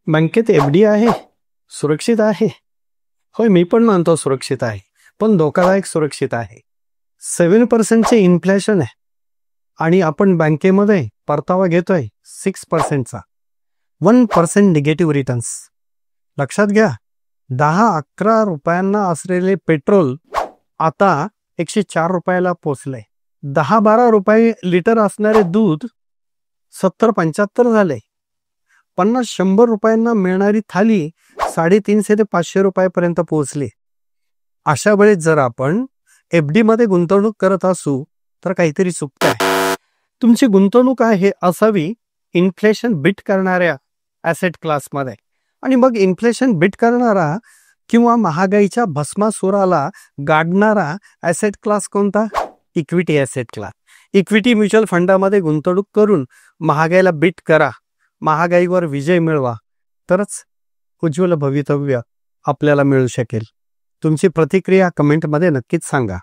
बँकेत एफडी आहे, सुरक्षित आहे. होय, मी पण मानतो सुरक्षित आहे, पण धोकादायक सुरक्षित आहे. 7% इन्फ्लेशन आहे आणि आपण बँकेमध्ये परतावा घेतोय 6%चा. 1% निगेटिव्ह रिटर्न्स. लक्षात घ्या, 10-11 रुपयांना असलेले पेट्रोल आता 104 रुपयाला पोचले. 10-12 रुपये लिटर असणारे दूध 70-75 झाले. 50-100 रुपयांना मिळणारी थाली 350 ते 500 रुपयापर्यंत पोहोचली. अशा वेळेस जर आपण एफडी मध्ये गुंतवणूक करत असू तर काहीतरी चुकतंय. तुमची गुंतवणूक आहे असावी इन्फ्लेशन बीट करणाऱ्या ॲसेट क्लासमध्ये. आणि मग इन्फ्लेशन बीट करणारा किंवा महागाईच्या भस्मासुराला गाडणारा ॲसेट क्लास कोणता? Equity asset class. Equity mutual फंडामध्ये गुंतवणूक करून महागाईला बीट करा, महागाईवर विजय मिळवा, तरच उज्ज्वल भवितव्य आपल्याला मिळू शकेल. तुमची प्रतिक्रिया कमेंटमध्ये नक्कीच सांगा.